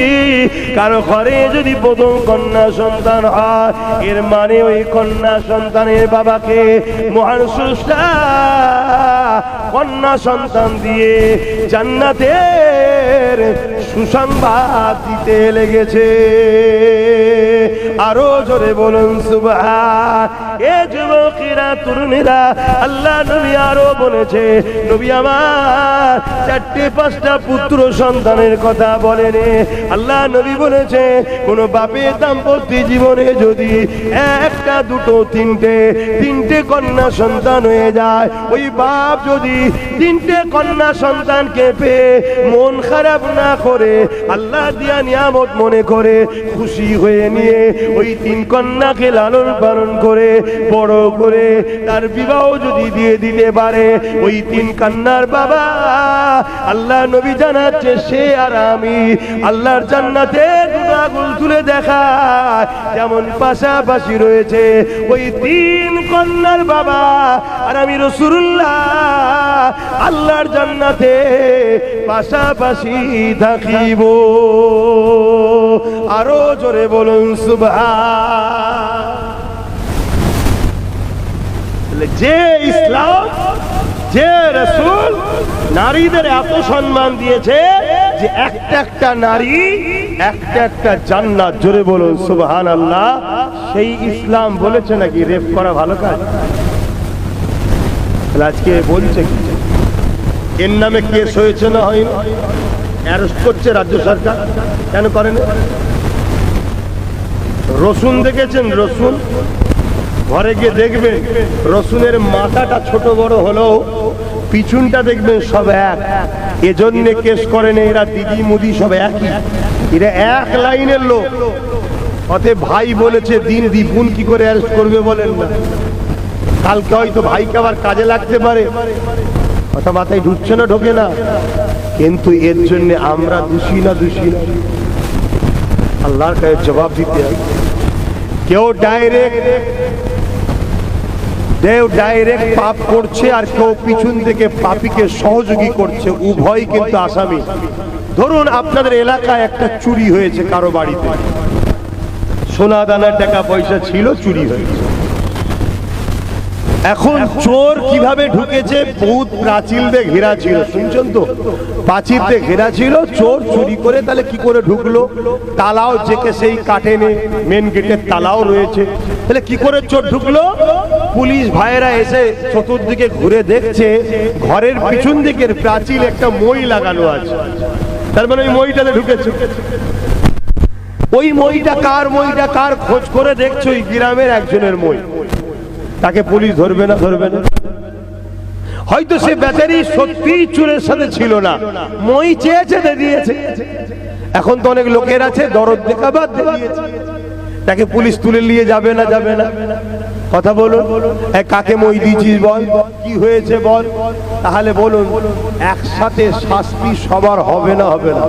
কারো ঘরে যদি প্রথম কন্যা সন্তান হয়, এর মানে ওই কন্যা সন্তানের বাবাকে মহান স্রষ্টা কন্যা সন্তান দিয়ে জান্নাতের সুসংবাদ দিতে লেগেছে। আরো জোরে বলুন সুবহান। এ যুবকেরা, তরুণীরা, আল্লাহ নবী আরো বলেছে, নবী আমার 4-5টা পুত্র সন্তানের কথা বলেন। আল্লাহ নবী বলেছে, কোন বাপের দাম্পত্য জীবনে যদি 1টা 2টো 3টে কন্যা সন্তান হয়ে যায়, ওই বাপ যদি 3টে কন্যা সন্তানকে পেয়ে মন খারাপ না করে, আল্লাহ দিয়া নিয়ামত মনে করে খুশি হয়ে নিয়ে ওই 3 কন্যাকে লালন পালন করে বড় করে তার বিবাহ যদি দিয়ে দিতে পারে, ওই 3 কন্যার বাবা আল্লাহ নবী জানাচ্ছে সে আর আমি আল্লাহর জান্নাতে দুটো আঙুল তুলে দেখায় যেমন পাশাপাশি রয়েছে, ওই 3 কন্যার বাবা আর আমি রাসূলুল্লাহ আল্লাহর জান্নাতে পাশাপাশি থাকিব। আরো জোরে বলুন সুবহান। যে ইসলাম, যে রাসূল নারীদের এত সম্মান দিয়েছে যে একটা নারী একটা জান্নাত। জোরে বলুন সুবহানাল্লাহ। সেই ইসলাম বলেছে নাকি রেপ করা ভালো কাজ? আজকে বলছে কি এর নামে কেস হয়েছে না হয়নি? অ্যারেস্ট করছে রাজ্য সরকার, কেন করেন? রসুন দেখেছেন? রসুন ঘরে গিয়ে দেখবেন রসুনের মাথাটা ছোট বড় হলেও পিছনটা দেখবেন সব এক। এজন্য কেস করেন এরা, দিদি মুদি সব একই, এরা এক লাইনের লোক। অতএব ভাই বলেছে দিন দ্বিগুণ কি করে অ্যারেস্ট করবে বলেন না? কালকে হয়তো ভাইকে আবার কাজে লাগতে পারে, কথা মাথায় ঢুকছে না, ঢোকে না। কিন্তু এর জন্য আমরা দোষী না? দোষী না? আল্লাহর কাছে জবাব দিতে হবে। কেউ ডাইরেক্ট পাপ করছে আর কেউ পিছন থেকে পাপীকে সহযোগী করছে, উভয় কিন্তু আসামি। ধরুন আপনাদের এলাকায় একটা চুরি হয়েছে কারো বাড়িতে, সোনা দানার টাকা পয়সা ছিল, চুরি হয়েছে। এখন চোর কিভাবে ঢুকেছে? বহুত প্রাচীর দিয়ে ঘেরা ছিল, শুনছেন তো? প্রাচীর দিয়ে ঘেরা ছিল, চোর চুরি করে তাহলে কি করে ঢুকলো? তালাও জেকে সেই কাটেনে, মেন গেটের তালাও রয়েছে, তাহলে কি করে চোর ঢুকলো? পুলিশ ভাইয়েরা এসে চতুর্দিকে ঘুরে দেখছে ঘরের পিছন দিকের প্রাচীর একটা মই লাগানো আছে, তার মানে ওই মইটাতে ঢুকেছে। ওই মইটা কার? মইটা কার? খোঁজ করে দেখছো ওই গ্রামের একজনের মই। তাকে পুলিশ ধরবে না? ধরবে না। হয়তো সে বেচারি সত্যি চোরের সাথে ছিল না, মই চেয়েছে দিয়েছে। এখন তো অনেক লোকের আছে দরদ দেখাবার দিয়েছে, তাকে পুলিশ তুলে নিয়ে যাবে না? যাবে না। কথা বলুন, কাকে মই দিয়েছিস বল, কি হয়েছে বল। তাহলে বলুন একসাথে শাস্তি সবার হবে না? হবে না।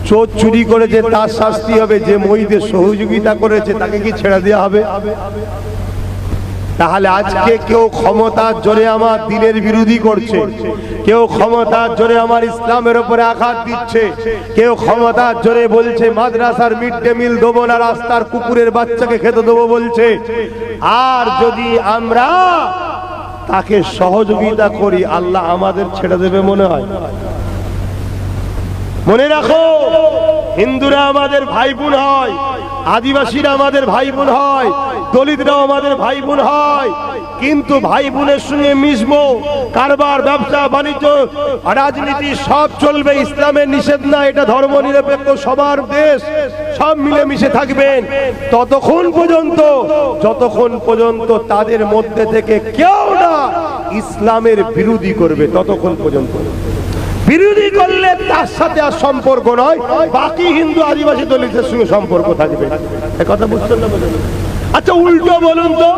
চোর চুরি করেছে তার শাস্তি হবে, যে মইদের সহযোগিতা করেছে তাকে কি ছেড়ে দেওয়া হবে? তাহলে আজকে কেউ ক্ষমতার জোরে আমার দিনের বিরোধী করছে, কেউ ক্ষমতার জোরে আমার ইসলামের উপরে আঘাত দিচ্ছে, কেউ ক্ষমতার জোরে বলছে মাদ্রাসার মিড ডে মিল দেবো না, রাস্তার কুকুরের বাচ্চাকে খেতে দেবো বলছে। আর যদি আমরা তাকে সহযোগিতা করি, আল্লাহ আমাদের ছেড়ে দেবে মনে হয়? মনে রাখো, হিন্দুরা আমাদের ভাই বোন হয়, আদিবাসীরা আমাদের ভাই বোন হয়, দলিতরাও আমাদের ভাই বোন হয়, কিন্তু ভাই বোনের সঙ্গে মিশবো, কারবার ব্যবসা বাণিজ্য রাজনীতি সব চলবে, ইসলামের নিষেধ না, এটা ধর্ম নিরপেক্ষ সবার দেশ, সব মিলেমিশে থাকবেন ততক্ষণ পর্যন্ত যতক্ষণ পর্যন্ত তাদের মধ্যে থেকে কেউ না ইসলামের বিরোধী করবে, ততক্ষণ পর্যন্ত। বিরোধী করলে তার সাথে আর সম্পর্ক নয়, বাকি হিন্দু আদিবাসী দলিতের সঙ্গে সম্পর্ক থাকবে। কথা বুঝছেন না? আচ্ছা উল্টো বলুন তো,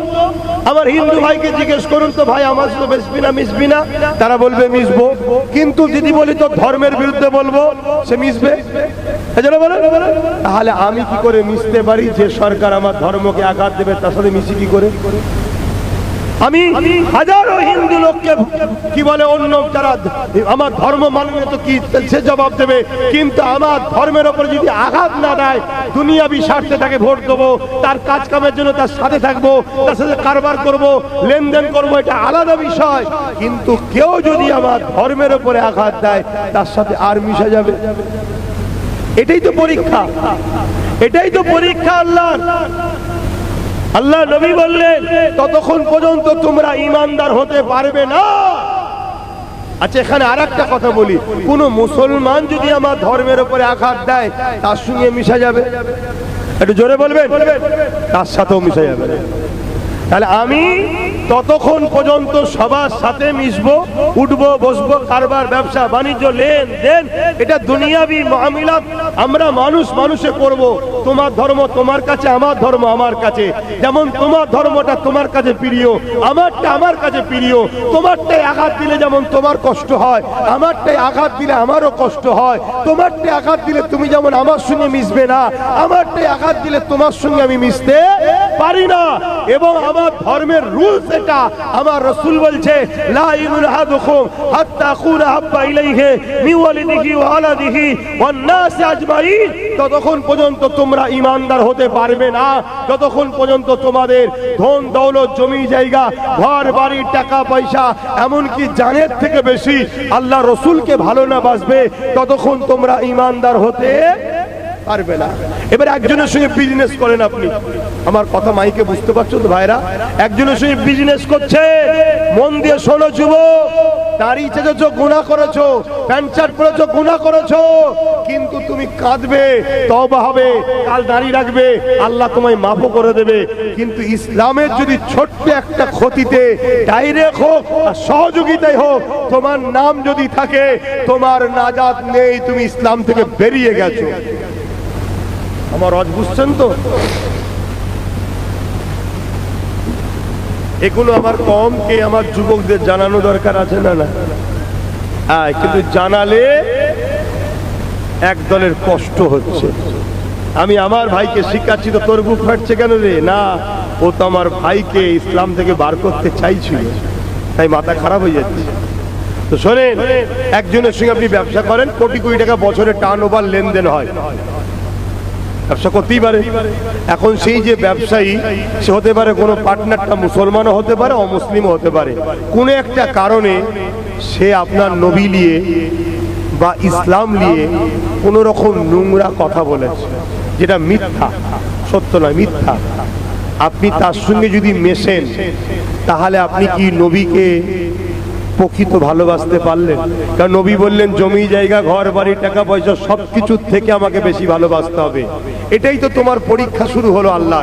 আমার হিন্দু ভাইকে জিজ্ঞেস করুন তো, ভাই আমার সাথে মিশবি না মিশবি না? তারা বলবে মিশবো। কিন্তু যদি বলি তো ধর্মের বিরুদ্ধে বলবো, সে মিশবে? তাহলে আমি কি করে মিশতে পারি? যে সরকার আমার ধর্মকে আঘাত দেবে তার সাথে মিশি কি করে? আমি হাজারো হিন্দু লোককে কি বলে, অন্য যারা আমার ধর্ম মানে তো কি সে জবাব দেবে, কিন্তু আমার ধর্মের ওপর যদি আঘাত না দেয়, দুনিয়াবি স্বার্থে তাকে ভোট দেবো, তার কাজ কামের জন্য তার সাথে থাকবো, তার সাথে কারবার করব, লেনদেন করব, এটা আলাদা বিষয়। কিন্তু কেউ যদি আমার ধর্মের ওপরে আঘাত দেয়, তার সাথে আর মিশা যাবে? এটাই তো পরীক্ষা, এটাই তো পরীক্ষা আল্লাহর। আল্লাহ নবী বললেন ততক্ষণ পর্যন্ত তোমরা ঈমানদার হতে পারবে না। আচ্ছা এখানে আরেকটা কথা বলি, কোন মুসলমান যদি আমার ধর্মের উপরে আঘাত দেয়, তার সঙ্গে মিশা যাবে? একটু জোরে বলবেন। তার সাথেও মিশা যাবে। তাহলে আমি ততক্ষণ পর্যন্ত সবার সাথে মিশবো, উঠবো, বসবো, কারবার, ব্যবসা বাণিজ্য, লেনদেন, এটা দুনিয়াবি মামলাত আমরা মানুষ মানুষে করব। তোমার ধর্ম তোমার কাছে, আমার ধর্ম আমার কাছে। যেমন তোমার ধর্মটা তোমার কাছে প্রিয়, আমারটা আমার কাছে প্রিয়। তোমারটাই আঘাত দিলে যেমন তোমার কষ্ট হয়, আমারটাই আঘাত দিলে আমারও কষ্ট হয়। তোমারটাই আঘাত দিলে তুমি যেমন আমার সঙ্গে মিশবে না, আমারটাই আঘাত দিলে তোমার সঙ্গে আমি মিশতে পারি না। এবং আমার ধর্মের রুলস এটা, আমার রাসূল বলছে লা ইউনহাদুকুম হাত্তা কুনা হাব্বা ইলাইহি মিন ওয়ালিদিহি ওয়া ওয়ালাদিহি ওয়ান নাস আজমাইন। ততক্ষণ পর্যন্ত তোমরা ঈমানদার হতে পারবে না যতক্ষণ পর্যন্ত তোমাদের ধন দৌলত, জমি জায়গা, ঘর বাড়ি, টাকা পয়সা, এমনকি জানের থেকে বেশি আল্লাহ রাসূলকে ভালো না বাসবে, ততক্ষণ তোমরা ঈমানদার হতে পারবে না। এবার একজনের সঙ্গে বিজনেস করেন আপনি, আমার কথা মাইকে বুঝতে পারছো তো ভাইরা? একজনের সঙ্গে বিজনেস করছে, মন দিয়ে শোনো যুবক, দাড়ি চেয়েছো গুনাহ করেছো, প্যান্ট শার্ট পরেছো গুনাহ করেছো, কিন্তু তুমি কাঁদবে, তওবা হবে, কাল দাড়ি রাখবে, আল্লাহ তোমায় মাফও করে দেবে। কিন্তু ইসলামের যদি ছোট্ট একটা ক্ষতিতে ডাইরেক্ট হোক আর সহযোগিতাই হোক, তোমার নাম যদি থাকে, তোমার নাজাত নেই, তুমি ইসলাম থেকে বেরিয়ে গেছো। আমার রজ বুঝছেন তো? এগুলো আমার কমকে আমার যুবকদের জানানো দরকার আছে না? না, কিন্তু জানালে এক দলের কষ্ট হচ্ছে। আমি আমার ভাইকে শিখাচ্ছি তো তোর বুক ফাটছে কেন রে? না, ও তো আমার ভাইকে ইসলাম থেকে বার করতে চাইছিল, তাই মাথা খারাপ হয়ে যাচ্ছে। তো শোনেন, একজনের সঙ্গে আপনি ব্যবসা করেন, কোটি কোটি টাকা বছরে টার্ন ওভার লেনদেন হয়, ব্যবসা করতেই পারে। এখন সেই যে ব্যবসায়ী, সে হতে পারে কোনো পার্টনারটা মুসলমানও হতে পারে, অমুসলিমও হতে পারে। কোনো একটা কারণে সে আপনার নবী নিয়ে বা ইসলাম নিয়ে কোনো রকম নোংরা কথা বলেছে, যেটা মিথ্যা, সত্য নয়, মিথ্যা। আপনি তার সঙ্গে যদি মেশেন, তাহলে আপনি কি নবীকে প্রকৃত ভালোবাসতে পারলেন? কারণ নবী বললেন জমি জায়গা, ঘর বাড়ি, টাকা পয়সা সবকিছুর থেকে আমাকে বেশি ভালোবাসতে হবে। এটাই তো তোমার পরীক্ষা শুরু হলো আল্লাহ।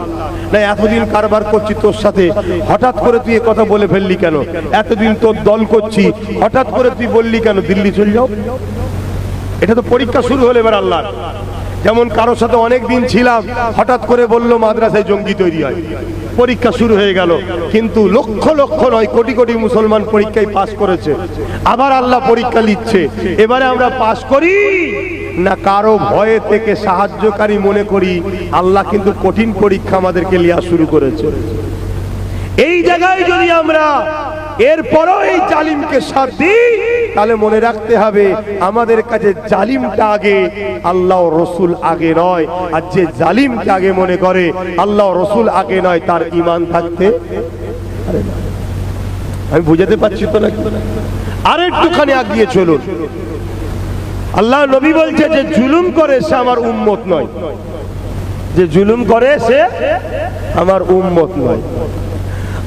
না এতদিন কারবার করছি তোর সাথে, হঠাৎ করে তুই কথা বলে ফেললি কেন? এতদিন তোর দল করছি, হঠাৎ করে তুই বললি কেন দিল্লি চলে যাও? এটা তো পরীক্ষা শুরু হলো এবার আল্লাহ। যেমন কারোর সাথে অনেক দিন ছিলাম, হঠাৎ করে বললো মাদ্রাসায় জঙ্গি তৈরি হয়, পরীক্ষা শুরু হয়ে গেল। কিন্তু লক্ষ লক্ষ নয়, কোটি কোটি মুসলমান পরীক্ষায় পাস করেছে, আবার আল্লাহ পরীক্ষা নিচ্ছে। এবারে আমরা পাস করি না কারো ভয়ে থেকে সাহায্যকারী মনে করি, আল্লাহ কিন্তু কঠিন পরীক্ষা আমাদেরকে নেওয়া শুরু করেছে। এই জায়গায় যদি আমরা এরপরও এই জালিমকে সাথ দিই, তাহলে মনে রাখতে হবে আমাদের কাছে জালিমটা আগে, আল্লাহ রসুল আগে নয়। আর যে জালিমকে আগে মনে করে আল্লাহ রসুল আগে নয়, তার ঈমান থাকতে পারে না। আমি বুঝাতে পারছি তো নাকি? আর একটুখানি আগিয়ে চলুন। আল্লাহ নবী বলছে যে জুলুম করে সে আমার উম্মত নয়, যে জুলুম করে সে আমার উম্মত নয়।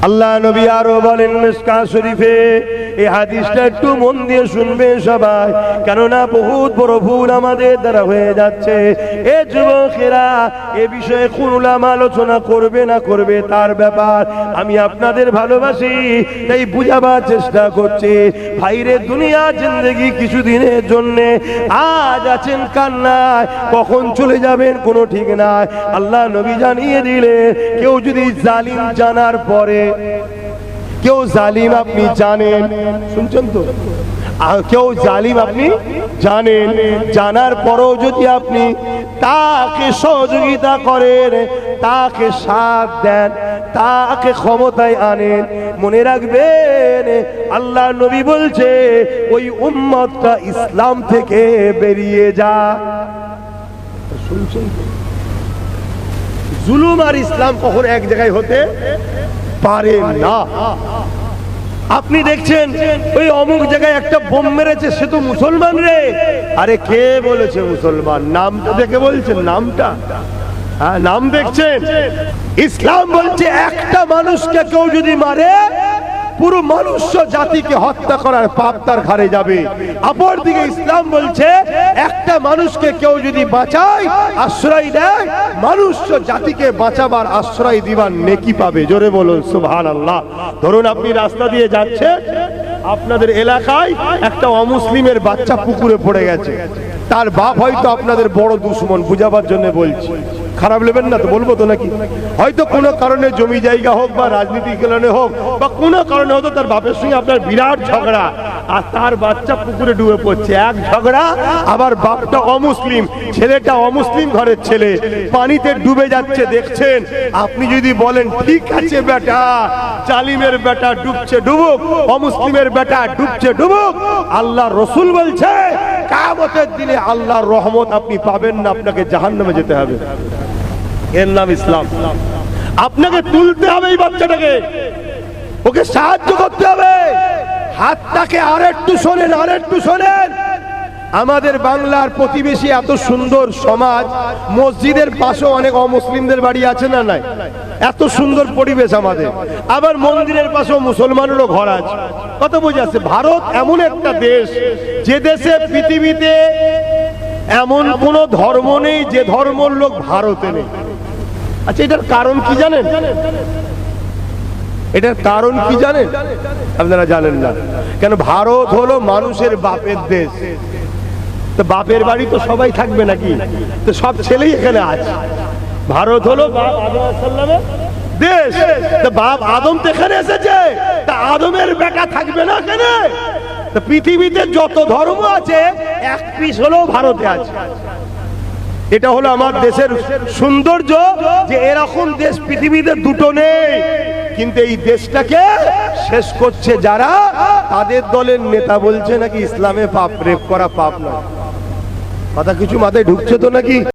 আল্লাহ নবী আরো বলেন মিশকাত শরীফে, এই হাদিসটা একটু মন দিয়ে শুনবে সবাই, কেননা বহুত বড় ভুল আমাদের দ্বারা হয়ে যাচ্ছে। এ যুবকেরা, এ বিষয়ে কোন উলামা আলোচনা করবে না করবে তার ব্যাপার, আমি আপনাদের ভালোবাসি তাই বুঝাবার চেষ্টা করছি। ভাইরে, দুনিয়া জিন্দেগি কিছুদিনের জন্য, আজ আছেন কান্নায়, কখন চলে যাবেন কোনো ঠিক নাই। আল্লাহ নবী জানিয়ে দিলেন, কেউ যদি জালিম জানার পরে, কেউ জালিম আপনি জানেন, শুনছেন তো, কেউ জালিম আপনি জানেন, জানার পরেও যদি আপনি তাকে সহযোগিতা করেন, তাকে সাথ দেন, তাকে ক্ষমতায় আনেন, মনে রাখবেন আল্লাহ নবী বলছে ওই উম্মতটা ইসলাম থেকে বেরিয়ে যা। শুনছেন, জুলুম আর ইসলাম কখন এক জায়গায় হতে পারে না। আপনি দেখছেন ওই অমুক জায়গায় একটা বোম মেরেছে, সে তো মুসলমান রে। আরে কে বলেছে মুসলমান? নামটা দেখে বলছেন, নামটা, হ্যাঁ নাম দেখছেন। ইসলাম বলছে একটা মানুষকে কেউ যদি মারে, পুরো মনুষ্য জাতিকে হত্যা করার পাপ তার ঘাড়ে যাবে। অপরদিকে ইসলাম বলছে একটা মানুষকে কেউ যদি বাঁচায়, আশ্রয় দেয়, মনুষ্য জাতিকে বাঁচাবার আশ্রয় দিবার নেকি পাবে। জোরে বলুন সুবহানাল্লাহ। ধরুন আপনি রাস্তা দিয়ে যাচ্ছেন, আপনাদের এলাকায় একটা অমুসলিমের বাচ্চা পুকুরে পড়ে গেছে, তার বাপ হয়তো আপনাদের বড় দুশমন, বুঝাবার জন্য বলছি, খারাপ নেবেন না তো, বলবো তো নাকি? হয়তো কোনো কারণে জমি জায়গা হোক বা রাজনীতির কারণে হোক বা কোনো কারণে হয়তো তার বাপের সঙ্গে আপনার বিরাট ঝগড়া, আর তার বাচ্চা পুকুরে ডুবে পড়ছে। এক ঝগড়া, আবার বাপটা অমুসলিম, ছেলেটা অমুসলিম ঘরের ছেলে, পানিতে ডুবে যাচ্ছে দেখছেন। আপনি যদি বলেন ঠিক আছে বেটা, জালিমের বেটা ডুবছে ডুবুক, অমুসলিমের বেটা ডুবছে ডুবুক, আল্লাহ রসুল বলছে কিয়ামতের দিনে আল্লাহর রহমত আপনি পাবেন না, আপনাকে জাহান্নামে যেতে হবে। এর নাম ইসলাম। আপনাকে তুলতে হবে এই বাচ্চাটাকে, ওকে সাহায্য করতে হবে। হাতটাকে আরেকটু শোনেন, আরেকটু শোনেন। আমাদের বাংলার প্রতিবেশী এত সুন্দর সমাজ, মসজিদের পাশে অনেক অমুসলিমদের বাড়ি আছে না নাই? এত সুন্দর পরিবেশ আমাদের, আবার মন্দিরের পাশেও মুসলমানেরও ঘর আছে। কত বোঝাচ্ছে? ভারত এমন একটা দেশ, যে দেশে পৃথিবীতে এমন কোন ধর্ম নেই যে ধর্মের লোক ভারতে নেই। আচ্ছা, এটার কারণ কি জানেন? এটার কারণ কি জানেন? আপনারা জানেন না কেন? ভারত হলো মানুষের বাপের দেশ। তো বাপের বাড়ি তো সবাই থাকবে নাকি? তো সব ছেলেই এখানে আছে। ভারত হলো বাপ আদম আলাইহিস সালামের দেশ। তো বাপ আদম তো এখানে এসেছে, তা আদমের বেটা থাকবে না কেন? তো পৃথিবীতে যত ধর্ম আছে এক পিস হলো ভারতে আছে। এটা হলো আমার দেশের সৌন্দর্য, যে এরকম দেশ পৃথিবীতে দুটো নেই। কিন্তু এই দেশটাকে শেষ করছে যারা, তাদের দলের নেতা বলছে নাকি ইসলামে পাপ, রেপ করা পাপ নয়। কথা কিছু মাথায় ঢুকছে তো নাকি?